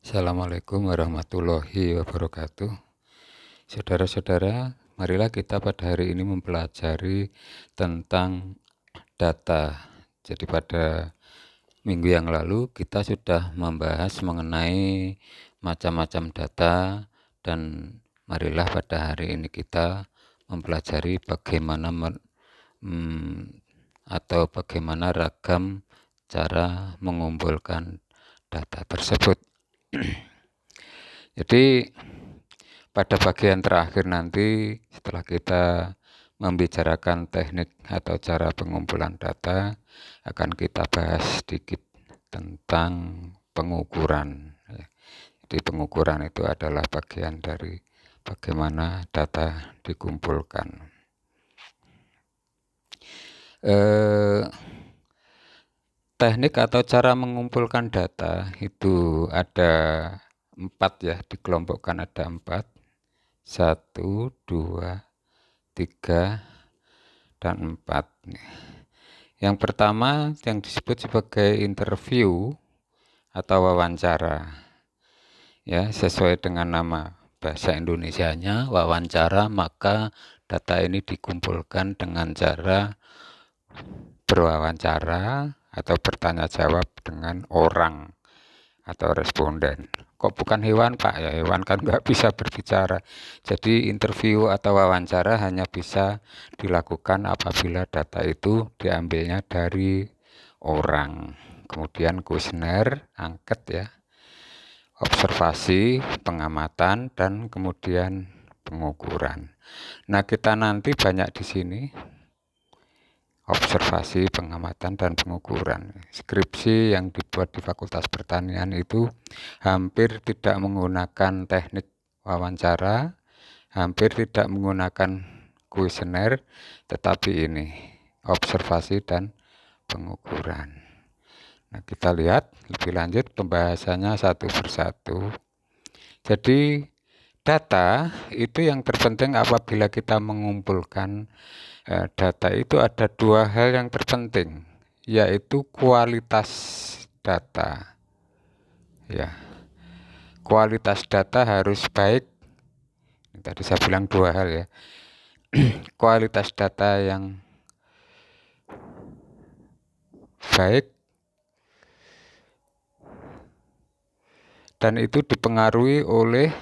Assalamualaikum warahmatullahi wabarakatuh. Saudara-saudara, marilah kita pada hari ini mempelajari tentang data. Jadi pada minggu yang lalu kita sudah membahas mengenai macam-macam data, dan marilah pada hari ini kita mempelajari bagaimana bagaimana ragam cara mengumpulkan data tersebut. Jadi pada bagian terakhir nanti, setelah kita membicarakan teknik atau cara pengumpulan data, akan kita bahas sedikit tentang pengukuran. Jadi pengukuran itu adalah bagian dari bagaimana data dikumpulkan. Teknik atau cara mengumpulkan data itu ada 4 ya, dikelompokkan ada 4. 1, 2, 3, dan 4. Yang pertama yang disebut sebagai interview atau wawancara. Ya, sesuai dengan nama bahasa Indonesianya, wawancara, maka data ini dikumpulkan dengan cara berwawancara atau bertanya jawab dengan orang atau responden. Kok bukan hewan, Pak? Ya, hewan kan nggak bisa berbicara. Jadi interview atau wawancara hanya bisa dilakukan apabila data itu diambilnya dari orang. Kemudian kuesioner, angket ya, observasi, pengamatan, dan kemudian pengukuran. Nah, kita nanti banyak di sini observasi, pengamatan, dan pengukuran. Skripsi yang dibuat di Fakultas Pertanian itu hampir tidak menggunakan teknik wawancara, hampir tidak menggunakan kuesioner, tetapi ini observasi dan pengukuran. Nah, kita lihat lebih lanjut pembahasannya satu persatu. Jadi data itu yang terpenting apabila kita mengumpulkan data itu ada 2 hal yang terpenting, yaitu kualitas data. Ya, kualitas data harus baik. Tadi saya bilang 2 hal ya. Kualitas data yang baik dan itu dipengaruhi oleh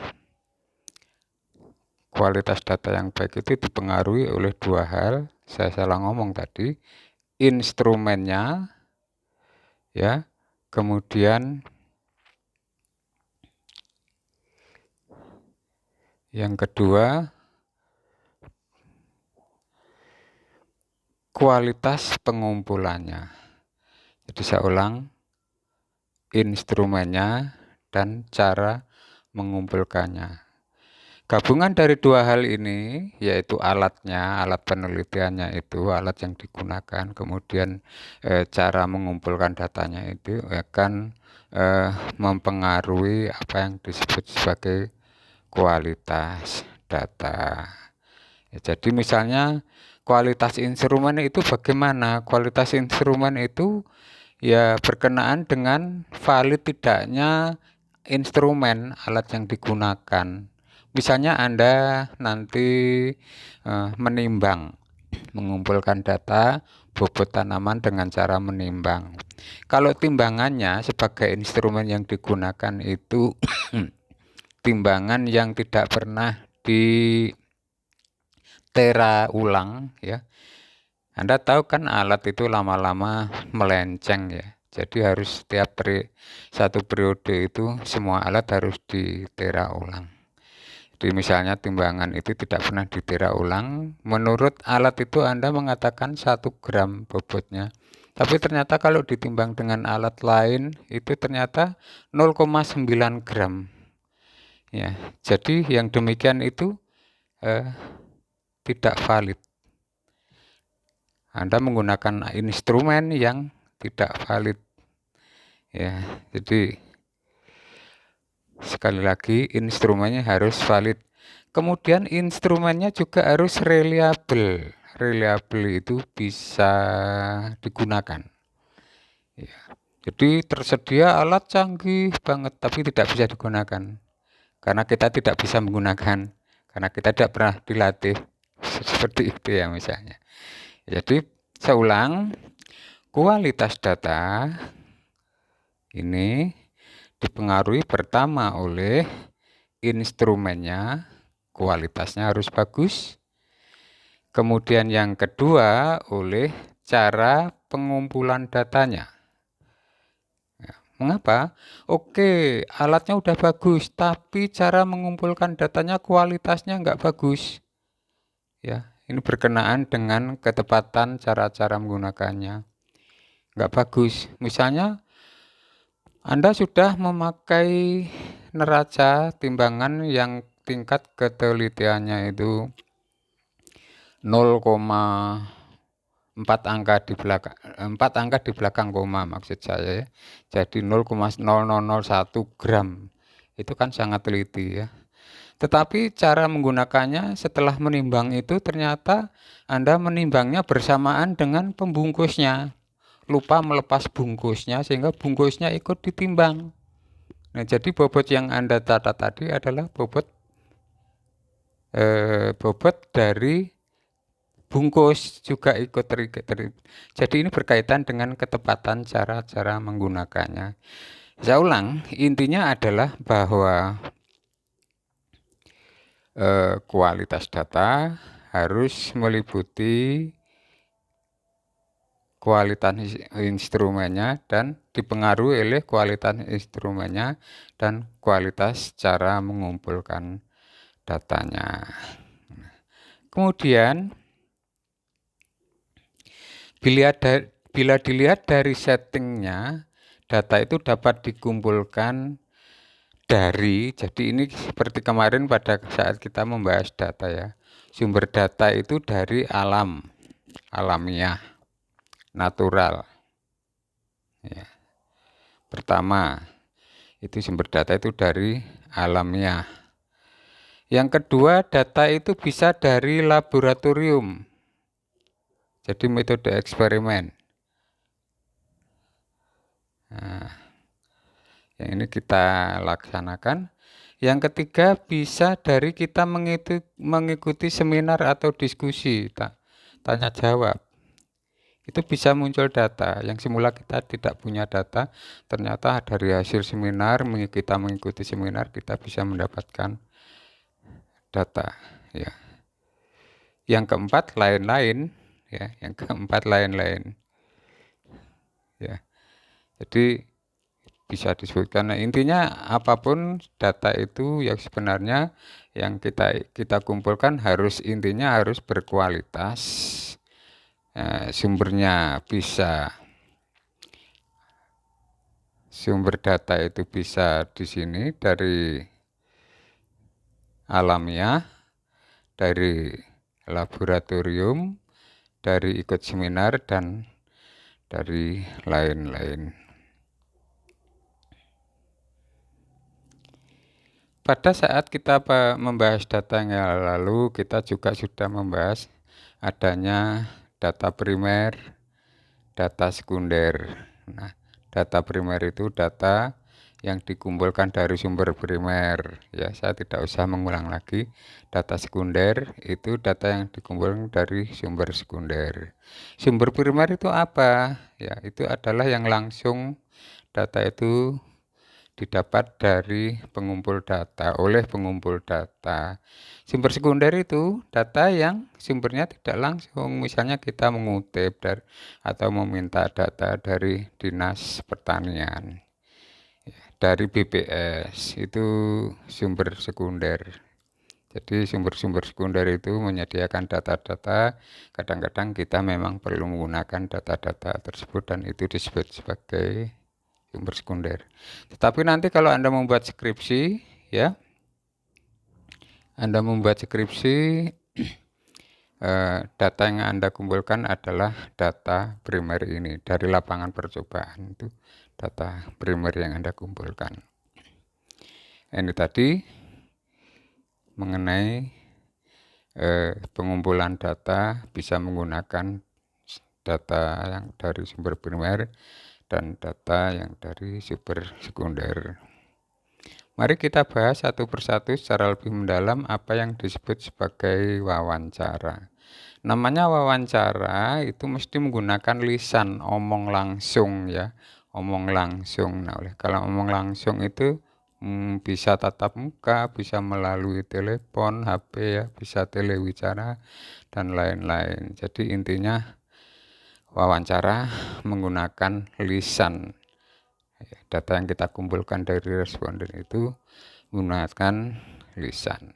kualitas data yang baik itu dipengaruhi oleh 2 hal. Saya salah ngomong tadi. Instrumennya ya, kemudian yang kedua kualitas pengumpulannya. Jadi saya ulang, instrumennya dan cara mengumpulkannya. Gabungan dari 2 hal ini, yaitu alatnya, alat penelitiannya itu, alat yang digunakan, kemudian cara mengumpulkan datanya itu akan mempengaruhi apa yang disebut sebagai kualitas data. Ya, jadi misalnya kualitas instrumen itu bagaimana? Kualitas instrumen itu ya berkenaan dengan valid tidaknya instrumen alat yang digunakan. Misalnya Anda nanti menimbang, mengumpulkan data bobot tanaman dengan cara menimbang. Kalau timbangannya sebagai instrumen yang digunakan itu timbangan yang tidak pernah ditera ulang ya. Anda tahu kan alat itu lama-lama melenceng ya. Jadi harus setiap satu periode itu semua alat harus ditera ulang. Jadi misalnya timbangan itu tidak pernah ditera ulang, menurut alat itu Anda mengatakan 1 gram bobotnya. Tapi ternyata kalau ditimbang dengan alat lain itu ternyata 0,9 gram. Ya, jadi yang demikian itu tidak valid. Anda menggunakan instrumen yang tidak valid. Ya, jadi sekali lagi instrumennya harus valid. Kemudian instrumennya juga harus reliable. Reliable itu bisa digunakan. Ya. Jadi tersedia alat canggih banget tapi tidak bisa digunakan karena kita tidak bisa menggunakan karena kita tidak pernah dilatih seperti itu ya misalnya. Jadi seulang, kualitas data ini dipengaruhi pertama oleh instrumennya, kualitasnya harus bagus. Kemudian yang kedua oleh cara pengumpulan datanya. Mengapa? Oke, alatnya udah bagus, tapi cara mengumpulkan datanya kualitasnya nggak bagus. Ya, ini berkenaan dengan ketepatan cara-cara menggunakannya. Nggak bagus. Misalnya, Anda sudah memakai neraca timbangan yang tingkat ketelitiannya itu 0,4 angka di belakang 4 angka di belakang koma maksud saya ya. Jadi 0,0001 gram. Itu kan sangat teliti ya. Tetapi cara menggunakannya setelah menimbang itu ternyata Anda menimbangnya bersamaan dengan pembungkusnya. Lupa melepas bungkusnya sehingga bungkusnya ikut ditimbang. Nah, jadi bobot yang Anda catat tadi adalah bobot dari bungkus juga ikut jadi ini berkaitan dengan ketepatan cara-cara menggunakannya. Saya ulang, intinya adalah bahwa kualitas data harus meliputi kualitas instrumennya dan dipengaruhi oleh kualitas instrumennya dan kualitas cara mengumpulkan datanya. Kemudian bila dilihat dari settingnya, data itu dapat dikumpulkan dari, jadi ini seperti kemarin pada saat kita membahas data ya, sumber data itu dari alam, alamiah, natural. Ya. Pertama, itu sumber data itu dari alamiah. Yang kedua, data itu bisa dari laboratorium. Jadi metode eksperimen. Nah, yang ini kita laksanakan. Yang ketiga, bisa dari kita mengikuti seminar atau diskusi, tanya jawab. Itu bisa muncul data. Yang semula kita tidak punya data, ternyata dari hasil seminar, kita mengikuti seminar, kita bisa mendapatkan data. Ya. Yang keempat, lain-lain. Ya, yang keempat, lain-lain. Ya. Jadi bisa disebutkan. Nah, intinya apapun data itu yang sebenarnya yang kita kumpulkan intinya harus berkualitas. Sumbernya bisa sumber data itu bisa di sini dari alamiah, dari laboratorium, dari ikut seminar dan dari lain-lain. Pada saat kita membahas data yang lalu, kita juga sudah membahas adanya data primer, data sekunder. Nah, data primer itu data yang dikumpulkan dari sumber primer. Ya, saya tidak usah mengulang lagi. Data sekunder itu data yang dikumpulkan dari sumber sekunder. Sumber primer itu apa? Ya, itu adalah yang langsung data itu didapat dari pengumpul data, oleh pengumpul data. Sumber sekunder itu data yang sumbernya tidak langsung, misalnya kita mengutip atau meminta data dari Dinas Pertanian, dari BPS, itu sumber sekunder. Jadi sumber-sumber sekunder itu menyediakan data-data, kadang-kadang kita memang perlu menggunakan data-data tersebut dan itu disebut sebagai sumber sekunder. Tetapi nanti kalau Anda membuat skripsi, ya, Anda membuat skripsi, data yang Anda kumpulkan adalah data primer ini dari lapangan percobaan, itu data primer yang Anda kumpulkan. Ini tadi mengenai pengumpulan data bisa menggunakan data yang dari sumber primer dan data yang dari sumber sekunder. Mari kita bahas satu persatu secara lebih mendalam apa yang disebut sebagai wawancara. Namanya wawancara itu mesti menggunakan lisan, omong langsung ya, omong langsung. Nah, kalau omong langsung itu bisa tatap muka, bisa melalui telepon, HP ya, bisa telewicara dan lain-lain. Jadi intinya wawancara menggunakan lisan. Data yang kita kumpulkan dari responden itu menggunakan lisan.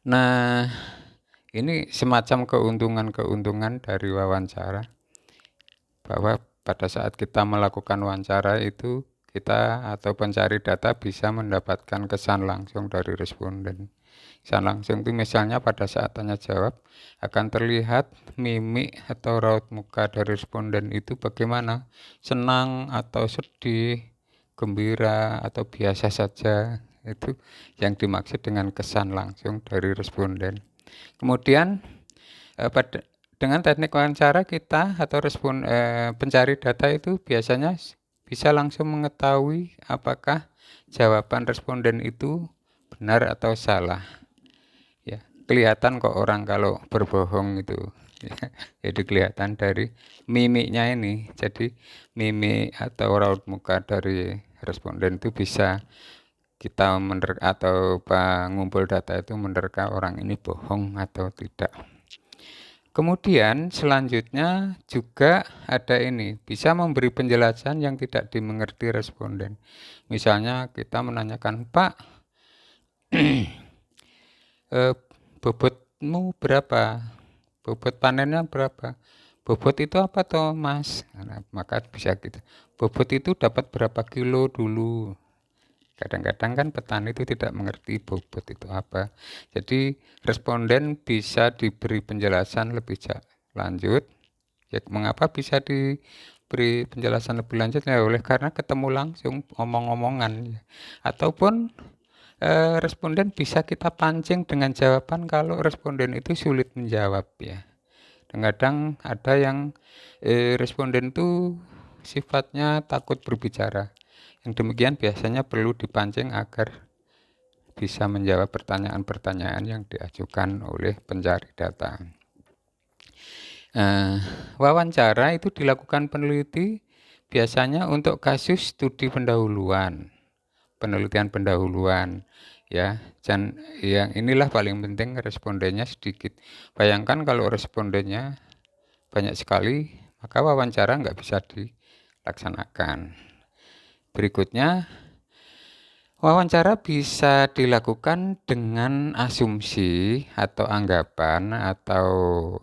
Nah, ini semacam keuntungan-keuntungan dari wawancara, bahwa pada saat kita melakukan wawancara itu kita atau pencari data bisa mendapatkan kesan langsung dari responden. Kesan langsung itu misalnya pada saat tanya jawab akan terlihat mimik atau raut muka dari responden itu bagaimana, senang atau sedih, gembira atau biasa saja. Itu yang dimaksud dengan kesan langsung dari responden. Kemudian dengan teknik wawancara kita atau pencari data itu biasanya bisa langsung mengetahui apakah jawaban responden itu benar atau salah. Ya, kelihatan kok orang kalau berbohong itu. Ya, jadi kelihatan dari mimiknya ini. Jadi mimik atau raut muka dari responden itu bisa kita atau pengumpul data itu menerka orang ini bohong atau tidak. Kemudian selanjutnya juga ada ini, bisa memberi penjelasan yang tidak dimengerti responden. Misalnya kita menanyakan, Pak, bobotmu berapa? Bobot panennya berapa? Bobot itu apa toh, Mas? Nah, maka bisa gitu. Bobot itu dapat berapa kilo dulu? Kadang-kadang kan petani itu tidak mengerti bobot itu apa. Jadi responden bisa diberi penjelasan lebih lanjut. Ya, mengapa bisa diberi penjelasan lebih lanjut? Ya, oleh karena ketemu langsung omong-omongan. Ya. Ataupun responden bisa kita pancing dengan jawaban kalau responden itu sulit menjawab ya. Kadang ada yang responden itu sifatnya takut berbicara. Yang demikian biasanya perlu dipancing agar bisa menjawab pertanyaan-pertanyaan yang diajukan oleh pencari data. Wawancara itu dilakukan peneliti biasanya untuk kasus studi pendahuluan, penelitian pendahuluan ya. Dan yang inilah paling penting respondennya sedikit. Bayangkan kalau respondennya banyak sekali, maka wawancara nggak bisa dilaksanakan. Berikutnya, wawancara bisa dilakukan dengan asumsi atau anggapan atau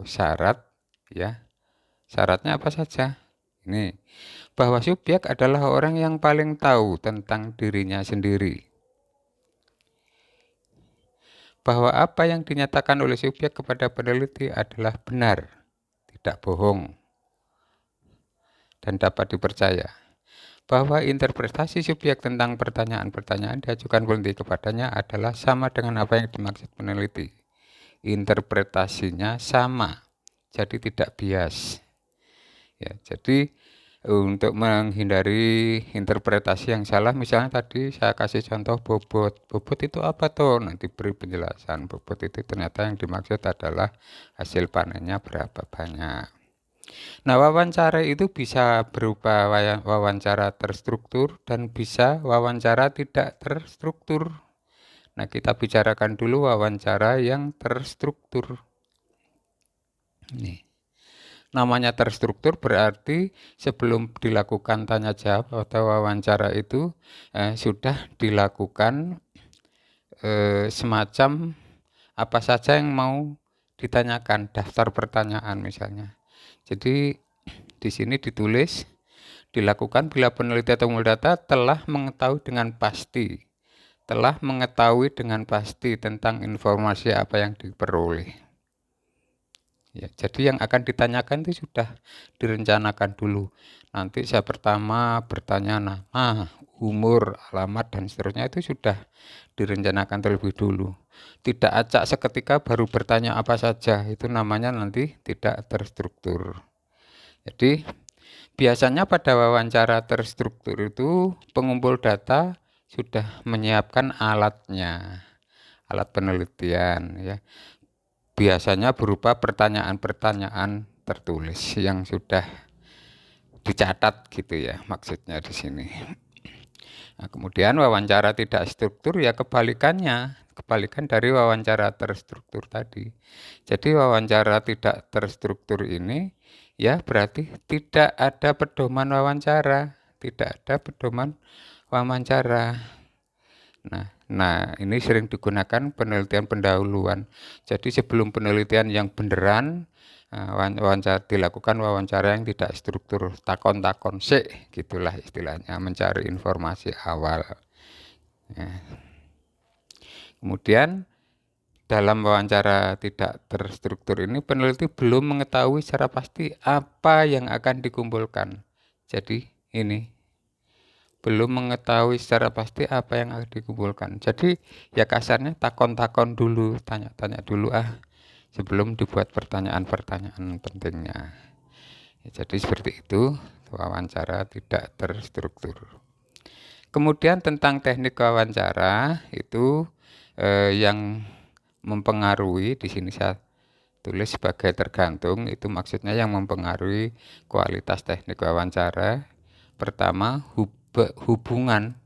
syarat ya. Syaratnya apa saja? Ini, bahwa subjek adalah orang yang paling tahu tentang dirinya sendiri. Bahwa apa yang dinyatakan oleh subjek kepada peneliti adalah benar, tidak bohong, dan dapat dipercaya. Bahwa interpretasi subjek tentang pertanyaan-pertanyaan diajukan peneliti kepadanya adalah sama dengan apa yang dimaksud peneliti. Interpretasinya sama, jadi tidak bias. Ya, jadi untuk menghindari interpretasi yang salah, misalnya tadi saya kasih contoh bobot. Bobot itu apa tuh? Nanti beri penjelasan. Bobot itu ternyata yang dimaksud adalah hasil panennya berapa banyak. Nah, wawancara itu bisa berupa wawancara terstruktur dan bisa wawancara tidak terstruktur. Nah, kita bicarakan dulu wawancara yang terstruktur. Nih. Namanya terstruktur berarti sebelum dilakukan tanya jawab atau wawancara itu sudah dilakukan semacam apa saja yang mau ditanyakan, daftar pertanyaan misalnya. Jadi di sini ditulis, dilakukan bila peneliti atau pengumpul data telah mengetahui dengan pasti tentang informasi apa yang diperoleh. Ya, jadi yang akan ditanyakan itu sudah direncanakan dulu. Nanti saya pertama bertanya nama, umur, alamat, dan seterusnya itu sudah direncanakan terlebih dulu. Tidak acak seketika baru bertanya apa saja, itu namanya nanti tidak terstruktur. Jadi Biasanya pada wawancara terstruktur itu pengumpul data sudah menyiapkan alatnya, alat penelitian ya. Biasanya berupa pertanyaan-pertanyaan tertulis yang sudah dicatat gitu ya maksudnya di sini. Nah, kemudian wawancara tidak struktur ya kebalikannya, kebalikan dari wawancara terstruktur tadi. Jadi wawancara tidak terstruktur ini ya berarti tidak ada pedoman wawancara, tidak ada pedoman wawancara. Nah, ini sering digunakan penelitian pendahuluan. Jadi sebelum penelitian yang beneran, wawancara dilakukan wawancara yang tidak struktur, takon-takon sik, gitulah istilahnya, mencari informasi awal. Ya. Kemudian dalam wawancara tidak terstruktur ini peneliti belum mengetahui secara pasti apa yang akan dikumpulkan. Jadi ini belum mengetahui secara pasti apa yang akan dikumpulkan. Jadi ya kasarnya takon-takon dulu, tanya-tanya dulu sebelum dibuat pertanyaan-pertanyaan pentingnya. Ya, jadi seperti itu wawancara tidak terstruktur. Kemudian tentang teknik wawancara itu yang mempengaruhi di sini saya tulis sebagai tergantung, itu maksudnya yang mempengaruhi kualitas teknik wawancara. Pertama, hubungan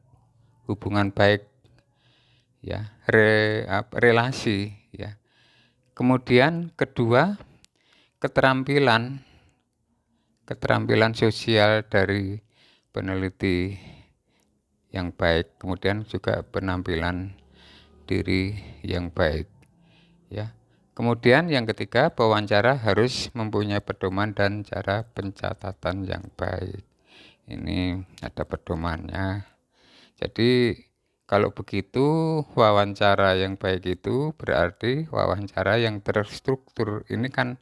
baik ya, relasi ya. Kemudian kedua, keterampilan sosial dari peneliti yang baik, kemudian juga penampilan diri yang baik ya. Kemudian yang ketiga, pewawancara harus mempunyai pedoman dan cara pencatatan yang baik. Ini ada pedomannya. Jadi kalau begitu wawancara yang baik itu berarti wawancara yang terstruktur. Ini kan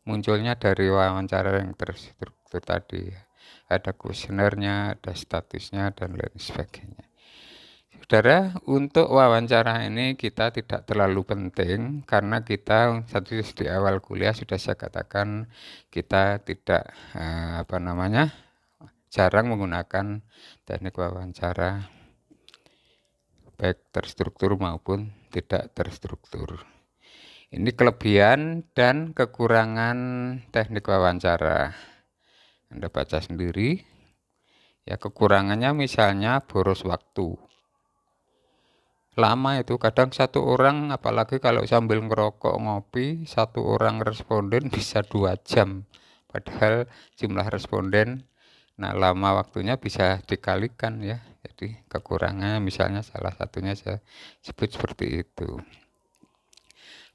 munculnya dari wawancara yang terstruktur tadi. Ada kuesionernya, ada statusnya, dan lain sebagainya. Saudara, untuk wawancara ini kita tidak terlalu penting karena kita di awal kuliah sudah saya katakan kita tidak jarang menggunakan teknik wawancara baik terstruktur maupun tidak terstruktur. Ini kelebihan dan kekurangan teknik wawancara. Anda baca sendiri. Ya, kekurangannya misalnya boros waktu. Lama itu kadang satu orang, apalagi kalau sambil ngerokok ngopi, satu orang responden bisa 2 jam. Padahal jumlah responden, nah lama waktunya bisa dikalikan ya. Jadi kekurangannya misalnya salah satunya saya sebut seperti itu.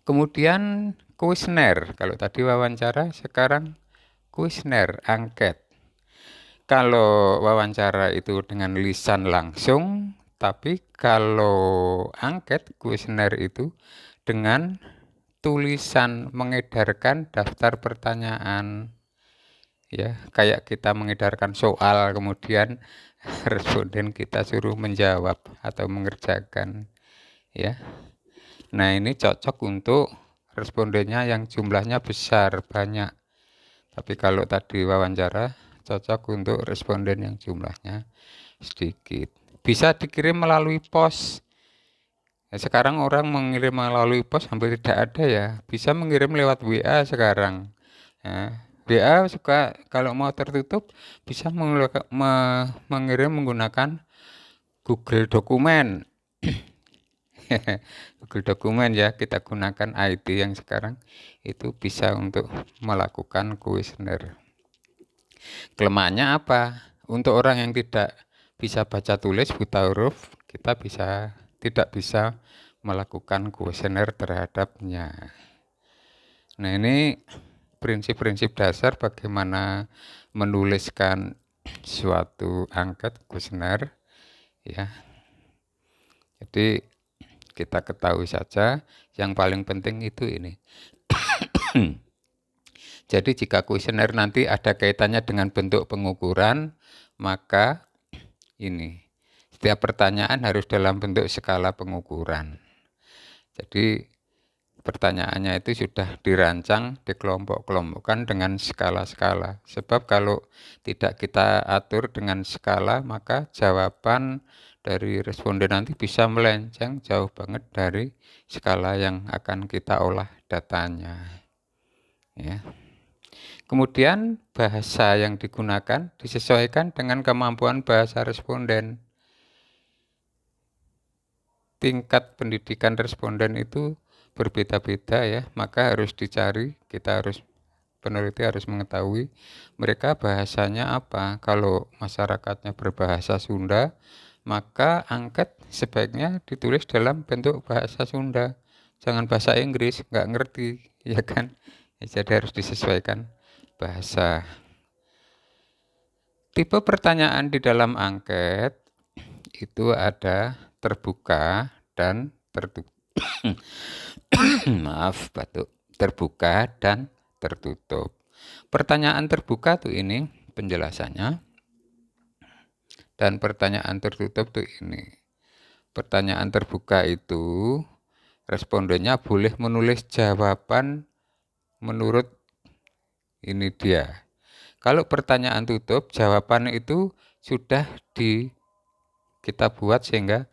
Kemudian kuesioner, kalau tadi wawancara, sekarang kuesioner, angket. Kalau wawancara itu dengan lisan langsung, tapi kalau angket kuesioner itu dengan tulisan, mengedarkan daftar pertanyaan. Ya, kayak kita mengedarkan soal, kemudian responden kita suruh menjawab atau mengerjakan. Ya. Nah, ini cocok untuk respondennya yang jumlahnya besar, banyak. Tapi kalau tadi wawancara, cocok untuk responden yang jumlahnya sedikit. Bisa dikirim melalui pos. Ya, sekarang orang mengirim melalui pos hampir tidak ada ya. Bisa mengirim lewat WA sekarang. Ya, WA suka kalau mau tertutup bisa mengirim menggunakan Google Dokumen. Google Dokumen ya, kita gunakan IT yang sekarang itu bisa untuk melakukan kuesioner. Kelemahannya apa? Untuk orang yang tidak bisa baca tulis, buta huruf, kita tidak bisa melakukan kuesioner terhadapnya. Nah, ini prinsip-prinsip dasar bagaimana menuliskan suatu angket kuesioner ya. Jadi kita ketahui saja yang paling penting itu ini. Jadi jika kuesioner nanti ada kaitannya dengan bentuk pengukuran, maka ini setiap pertanyaan harus dalam bentuk skala pengukuran. Jadi pertanyaannya itu sudah dirancang, dikelompok-kelompokkan dengan skala-skala. Sebab kalau tidak kita atur dengan skala, maka jawaban dari responden nanti bisa melenceng jauh banget dari skala yang akan kita olah datanya. Ya. Kemudian bahasa yang digunakan disesuaikan dengan kemampuan bahasa responden. Tingkat pendidikan responden itu berbeda-beda ya, maka harus dicari, peneliti harus mengetahui mereka bahasanya apa. Kalau masyarakatnya berbahasa Sunda, maka angket sebaiknya ditulis dalam bentuk bahasa Sunda. Jangan bahasa Inggris, nggak ngerti, ya kan? Ya, jadi harus disesuaikan bahasa. Tipe pertanyaan di dalam angket itu ada terbuka dan tertutup. Maaf, batuk. Terbuka dan tertutup. Pertanyaan terbuka tuh ini penjelasannya. Dan pertanyaan tertutup tuh ini. Pertanyaan terbuka itu respondennya boleh menulis jawaban menurut ini dia. Kalau pertanyaan tutup, jawaban itu sudah kita buat sehingga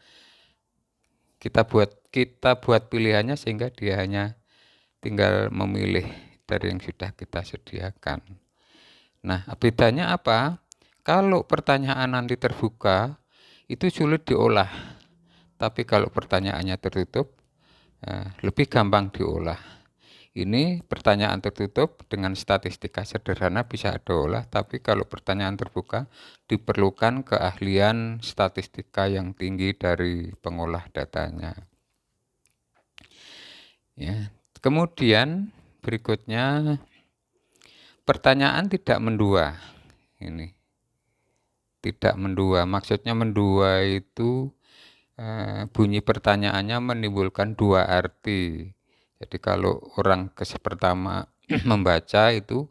kita buat pilihannya sehingga dia hanya tinggal memilih dari yang sudah kita sediakan. Nah, bedanya apa? Kalau pertanyaan nanti terbuka, itu sulit diolah. Tapi kalau pertanyaannya tertutup, lebih gampang diolah. Ini pertanyaan tertutup dengan statistika sederhana bisa diolah, tapi kalau pertanyaan terbuka diperlukan keahlian statistika yang tinggi dari pengolah datanya. Ya. Kemudian berikutnya pertanyaan tidak mendua. Ini tidak mendua. Maksudnya mendua itu bunyi pertanyaannya menimbulkan dua arti. Jadi kalau orang pertama membaca itu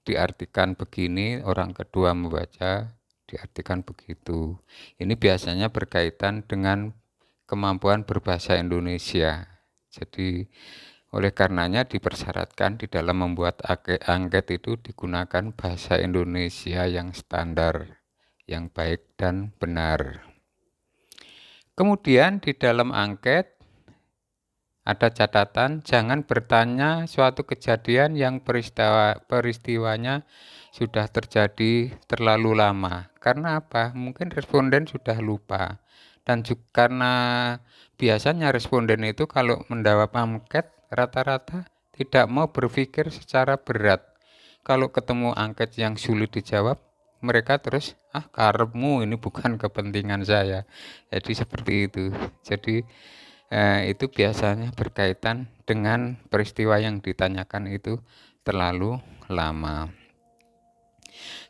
diartikan begini, orang kedua membaca diartikan begitu. Ini biasanya berkaitan dengan kemampuan berbahasa Indonesia. Jadi oleh karenanya dipersyaratkan di dalam membuat angket itu digunakan bahasa Indonesia yang standar, yang baik dan benar. Kemudian di dalam angket ada catatan, jangan bertanya suatu kejadian yang peristiwanya sudah terjadi terlalu lama. Karena apa? Mungkin responden sudah lupa. Dan juga karena biasanya responden itu kalau menjawab angket rata-rata tidak mau berpikir secara berat. Kalau ketemu angket yang sulit dijawab, mereka terus, karepmu ini bukan kepentingan saya. Jadi seperti itu. Jadi itu biasanya berkaitan dengan peristiwa yang ditanyakan itu terlalu lama.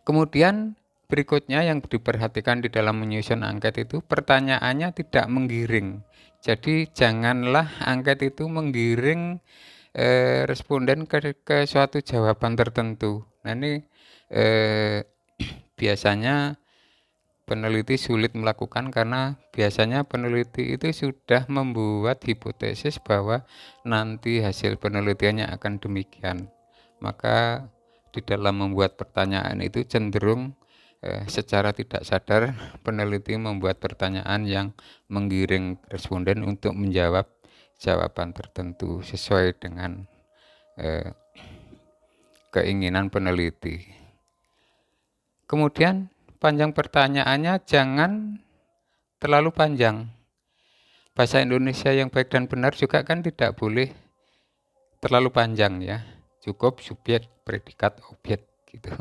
Kemudian berikutnya yang diperhatikan di dalam menyusun angket itu pertanyaannya tidak menggiring. Jadi janganlah angket itu menggiring responden ke suatu jawaban tertentu. Nah ini biasanya peneliti sulit melakukan karena biasanya peneliti itu sudah membuat hipotesis bahwa nanti hasil penelitiannya akan demikian. Maka di dalam membuat pertanyaan itu cenderung secara tidak sadar peneliti membuat pertanyaan yang menggiring responden untuk menjawab jawaban tertentu sesuai dengan keinginan peneliti. Kemudian panjang pertanyaannya jangan terlalu panjang. Bahasa Indonesia yang baik dan benar juga kan tidak boleh terlalu panjang ya. Cukup subjek, predikat, objek gitu.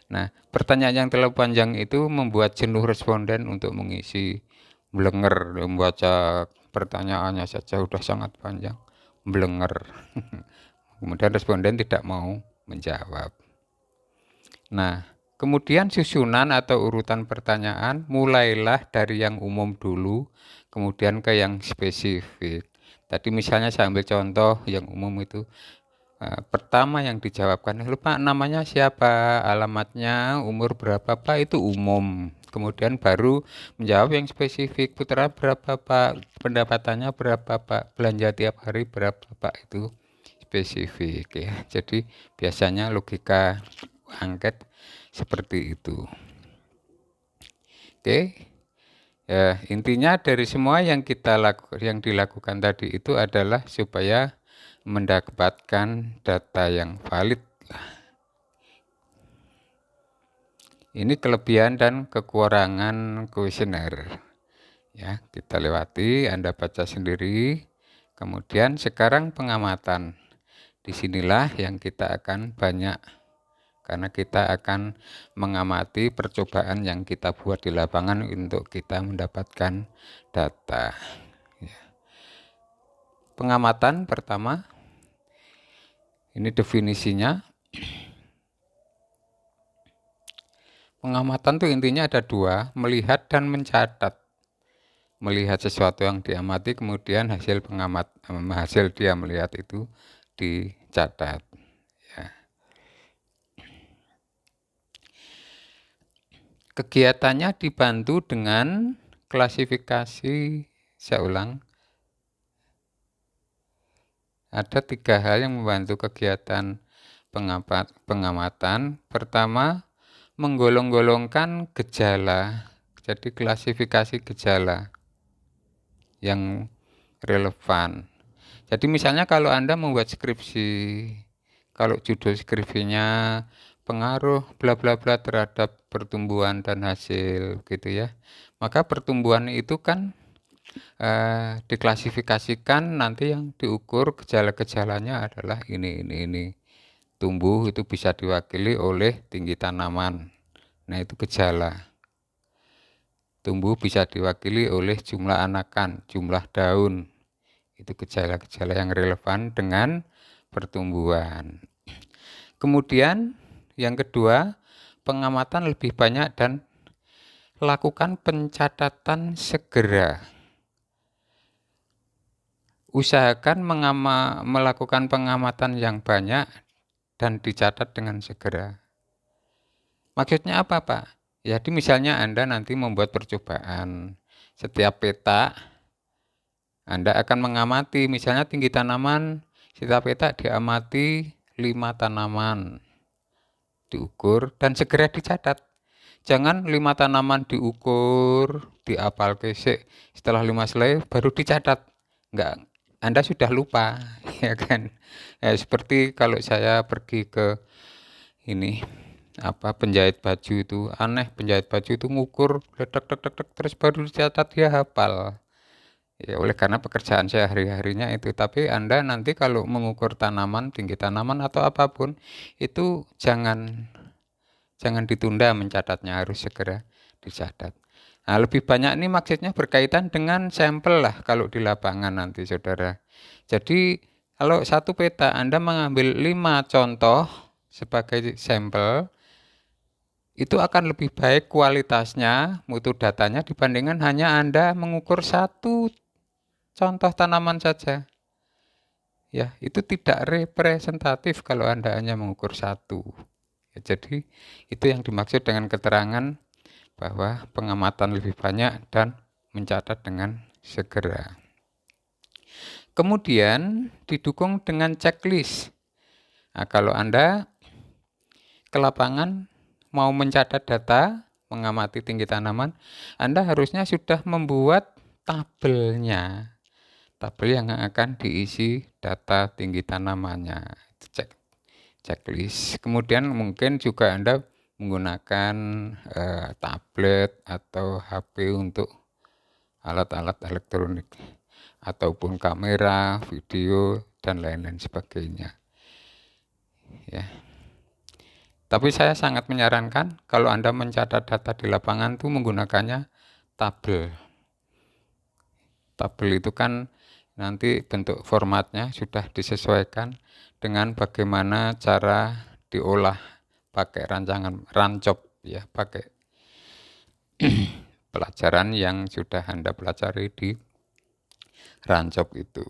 Nah, pertanyaan yang terlalu panjang itu membuat jenuh responden untuk mengisi, melenger, membaca pertanyaannya saja sudah sangat panjang, melenger. Kemudian responden tidak mau menjawab. Nah, kemudian susunan atau urutan pertanyaan mulailah dari yang umum dulu, kemudian ke yang spesifik. Tadi misalnya saya ambil contoh yang umum itu. Pertama yang dijawabkan, lupa namanya siapa, alamatnya, umur berapa, Pak, itu umum. Kemudian baru menjawab yang spesifik. Putra berapa Pak? Pendapatannya berapa Pak? Belanja tiap hari berapa Pak? Itu spesifik ya. Jadi biasanya logika angket seperti itu. Oke. Ya, intinya dari semua yang dilakukan tadi itu adalah supaya mendapatkan data yang valid. Ini kelebihan dan kekurangan kuesioner. Ya, kita lewati, Anda baca sendiri. Kemudian sekarang pengamatan. Disinilah yang kita akan banyak, karena kita akan mengamati percobaan yang kita buat di lapangan untuk kita mendapatkan data. Ya. Pengamatan pertama, ini definisinya. Pengamatan itu intinya ada dua, melihat dan mencatat. Melihat sesuatu yang diamati, kemudian hasil dia melihat itu dicatat. Ya. Kegiatannya dibantu dengan klasifikasi, saya ulang. Ada 3 hal yang membantu kegiatan pengamatan. Pertama, menggolong-golongkan gejala. Jadi klasifikasi gejala yang relevan. Jadi misalnya kalau Anda membuat skripsi, kalau judul skripsinya pengaruh bla bla bla terhadap pertumbuhan dan hasil gitu ya, maka pertumbuhan itu kan diklasifikasikan, nanti yang diukur gejala-gejalanya adalah ini. Tumbuh itu bisa diwakili oleh tinggi tanaman. Nah, itu gejala. Tumbuh bisa diwakili oleh jumlah anakan, jumlah daun. Itu gejala-gejala yang relevan dengan pertumbuhan. Kemudian yang kedua, pengamatan lebih banyak dan lakukan pencatatan segera. Usahakan melakukan pengamatan yang banyak dan dicatat dengan segera. Maksudnya apa Pak? Jadi misalnya Anda nanti membuat percobaan. Setiap peta Anda akan mengamati, misalnya tinggi tanaman, setiap peta diamati 5 tanaman. Diukur dan segera dicatat. Jangan 5 tanaman diukur, diapal kesek, setelah 5 selesai baru dicatat. Enggak, Anda sudah lupa, ya kan? Seperti kalau saya pergi ke ini penjahit baju itu, aneh, penjahit baju itu ngukur tek terus baru dicatat, dia hafal. Ya, oleh karena pekerjaan saya hari-harinya itu. Tapi Anda nanti kalau mengukur tanaman, tinggi tanaman atau apapun, itu jangan ditunda mencatatnya, harus segera dicatat. Nah, lebih banyak ini maksudnya berkaitan dengan sampel lah kalau di lapangan nanti, saudara. Jadi kalau satu peta Anda mengambil 5 contoh sebagai sampel, itu akan lebih baik kualitasnya, mutu datanya dibandingkan hanya Anda mengukur 1 contoh tanaman saja. Ya, itu tidak representatif kalau Anda hanya mengukur 1. Ya, jadi itu yang dimaksud dengan keterangan bahwa pengamatan lebih banyak dan mencatat dengan segera. Kemudian didukung dengan checklist. Nah, kalau Anda ke lapangan mau mencatat data, mengamati tinggi tanaman, Anda harusnya sudah membuat tabelnya. Tabel yang akan diisi data tinggi tanamannya. Checklist. Kemudian mungkin juga Anda menggunakan tablet atau HP untuk alat-alat elektronik, ataupun kamera, video, dan lain-lain sebagainya. Ya. Tapi saya sangat menyarankan kalau Anda mencatat data di lapangan itu menggunakannya tabel. Tabel itu kan nanti bentuk formatnya sudah disesuaikan dengan bagaimana cara diolah pakai rancangan rancop ya, pakai pelajaran yang sudah Anda pelajari di rancop itu.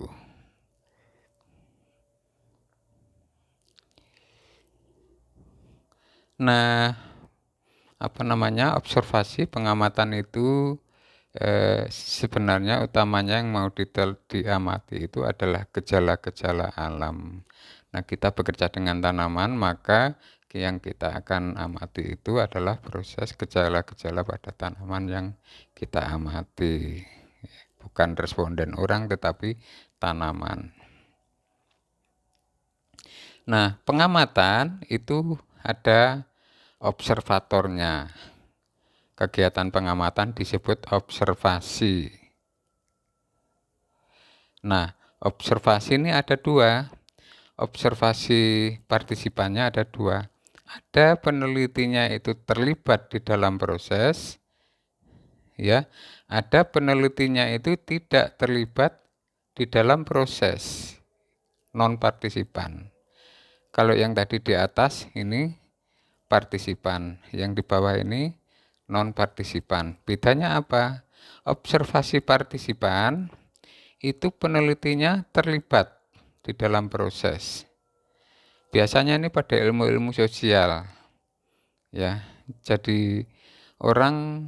Nah, observasi pengamatan itu sebenarnya utamanya yang mau diamati itu adalah gejala-gejala alam. Nah, kita bekerja dengan tanaman, maka yang kita akan amati itu adalah proses gejala-gejala pada tanaman yang kita amati. Bukan responden orang, tetapi tanaman. Nah, pengamatan itu ada observatornya. Kegiatan pengamatan disebut observasi. Nah, observasi ini ada dua. Observasi partisipannya ada dua. Ada penelitinya itu terlibat di dalam proses, ya. Ada penelitinya itu tidak terlibat di dalam proses, non partisipan. Kalau yang tadi di atas ini partisipan, yang di bawah ini non partisipan. Bedanya apa? Observasi partisipan itu penelitinya terlibat di dalam proses. Biasanya ini pada ilmu-ilmu sosial, ya. Jadi orang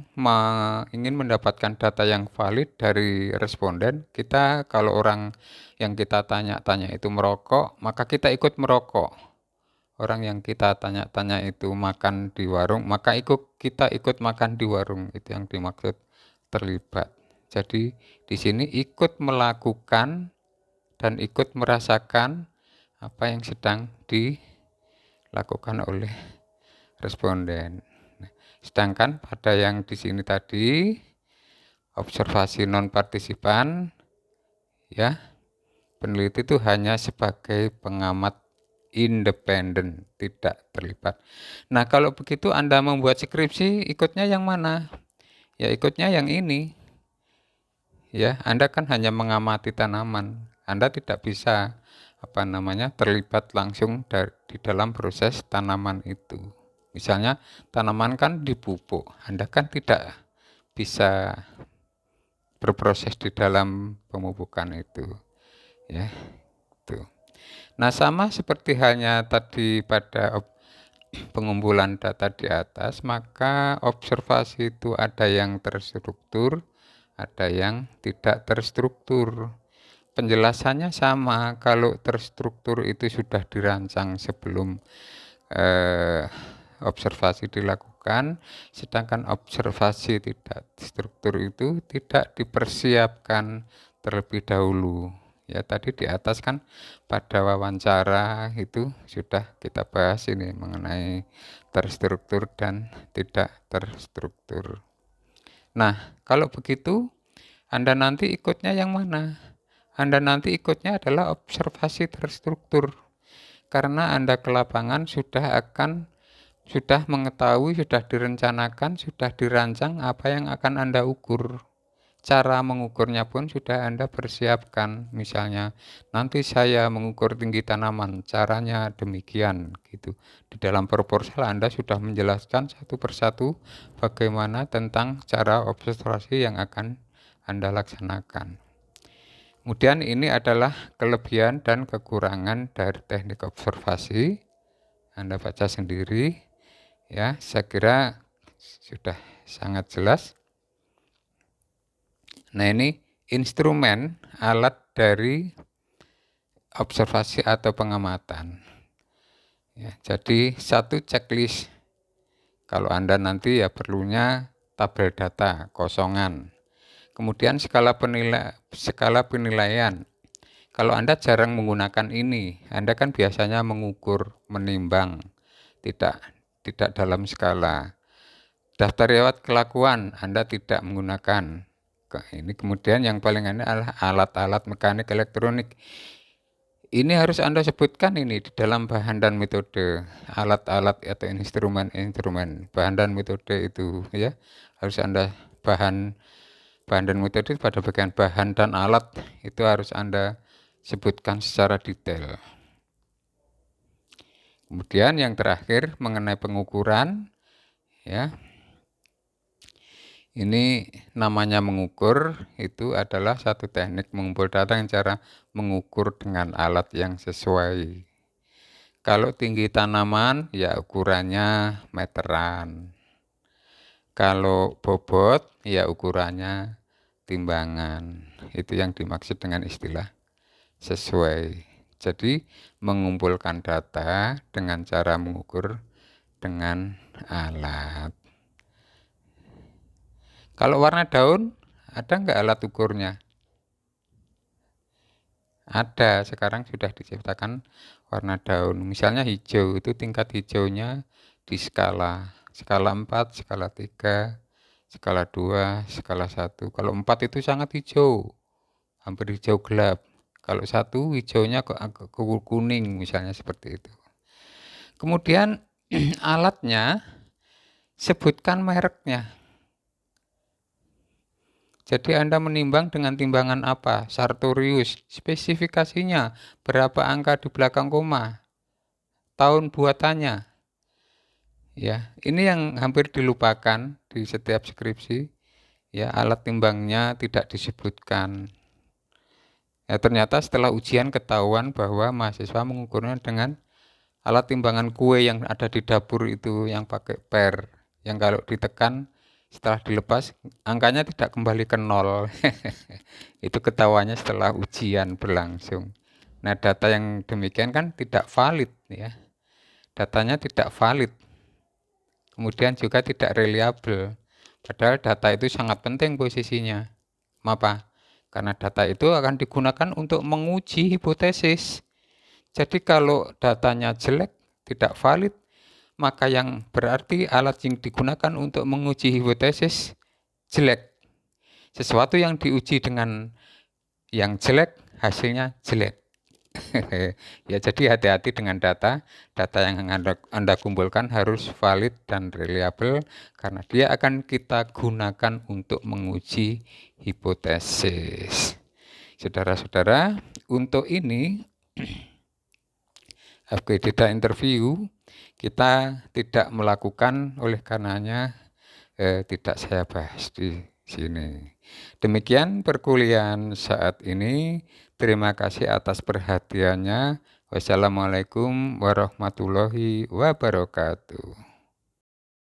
ingin mendapatkan data yang valid dari responden. Kita kalau orang yang kita tanya-tanya itu merokok, maka kita ikut merokok. Orang yang kita tanya-tanya itu makan di warung, maka kita ikut makan di warung. Itu yang dimaksud terlibat. Jadi di sini ikut melakukan dan ikut merasakan apa yang sedang dilakukan oleh responden. Sedangkan pada yang di sini tadi observasi non partisipan, ya, peneliti itu hanya sebagai pengamat independen, tidak terlibat. Nah, kalau begitu Anda membuat skripsi, ikutnya yang mana? Ya, ikutnya yang ini. Ya, Anda kan hanya mengamati tanaman. Anda tidak bisa terlibat langsung di dalam proses tanaman itu. Misalnya tanaman kan dipupuk, Anda kan tidak bisa berproses di dalam pemupukan itu, ya. Tuh. Nah, sama seperti halnya tadi pada pengumpulan data di atas, maka observasi itu ada yang terstruktur, ada yang tidak terstruktur. Penjelasannya sama, kalau terstruktur itu sudah dirancang sebelum observasi dilakukan, sedangkan observasi tidak struktur itu tidak dipersiapkan terlebih dahulu. Ya, tadi di atas kan pada wawancara itu sudah kita bahas ini mengenai terstruktur dan tidak terstruktur. Nah, kalau begitu Anda nanti ikutnya yang mana? Anda nanti ikutnya adalah observasi terstruktur. Karena Anda ke lapangan sudah mengetahui, sudah direncanakan, sudah dirancang apa yang akan Anda ukur. Cara mengukurnya pun sudah Anda persiapkan. Misalnya, nanti saya mengukur tinggi tanaman, caranya demikian gitu. Di dalam proposal Anda sudah menjelaskan satu persatu bagaimana tentang cara observasi yang akan Anda laksanakan. Kemudian ini adalah kelebihan dan kekurangan dari teknik observasi. Anda baca sendiri, ya. Saya kira sudah sangat jelas. Nah, ini instrumen alat dari observasi atau pengamatan. Ya, jadi satu checklist. Kalau Anda nanti ya perlunya tabel data kosongan. Kemudian skala penilaian. Kalau Anda jarang menggunakan ini, Anda kan biasanya mengukur, menimbang, tidak dalam skala. Daftar riwayat kelakuan Anda tidak menggunakan. Ini kemudian yang paling aneh adalah alat-alat mekanik elektronik. Ini harus Anda sebutkan ini di dalam bahan dan metode. Alat-alat atau instrumen-instrumen, bahan dan metode itu, ya. Harus Anda bahan dan metode pada bagian bahan dan alat itu harus Anda sebutkan secara detail. Kemudian yang terakhir mengenai pengukuran, ya. Ini namanya mengukur, itu adalah satu teknik mengumpul data yang cara mengukur dengan alat yang sesuai. Kalau tinggi tanaman, ya ukurannya meteran. Kalau bobot, ya ukurannya timbangan. Itu yang dimaksud dengan istilah sesuai. Jadi mengumpulkan data dengan cara mengukur dengan alat. Kalau warna daun, ada nggak alat ukurnya? Ada, sekarang sudah diciptakan warna daun. Misalnya hijau, itu tingkat hijaunya di skala 4, skala 3, skala 2, skala 1. Kalau 4 itu sangat hijau, hampir hijau gelap. Kalau 1 hijaunya agak kuning, misalnya seperti itu. Kemudian alatnya, sebutkan mereknya. Jadi Anda menimbang dengan timbangan apa? Sartorius, spesifikasinya, berapa angka di belakang koma, tahun buatannya. Ya, ini yang hampir dilupakan di setiap skripsi. Ya, alat timbangnya tidak disebutkan. Ya, ternyata setelah ujian ketahuan bahwa mahasiswa mengukurnya dengan alat timbangan kue yang ada di dapur itu, yang pakai per, yang kalau ditekan setelah dilepas angkanya tidak kembali ke nol. Itu ketahuannya setelah ujian berlangsung. Nah, data yang demikian kan tidak valid ya. Datanya tidak valid. Kemudian juga tidak reliable. Padahal data itu sangat penting posisinya. Mengapa? Karena data itu akan digunakan untuk menguji hipotesis. Jadi kalau datanya jelek, tidak valid, maka yang berarti alat yang digunakan untuk menguji hipotesis jelek. Sesuatu yang diuji dengan yang jelek, hasilnya jelek. Ya, jadi hati-hati dengan data. Data yang Anda kumpulkan harus valid dan reliable karena dia akan kita gunakan untuk menguji hipotesis. Saudara-saudara, untuk ini FG Data Interview kita tidak melakukan, oleh karenanya tidak saya bahas di sini. Demikian perkuliahan saat ini. Terima kasih atas perhatiannya. Wassalamualaikum warahmatullahi wabarakatuh.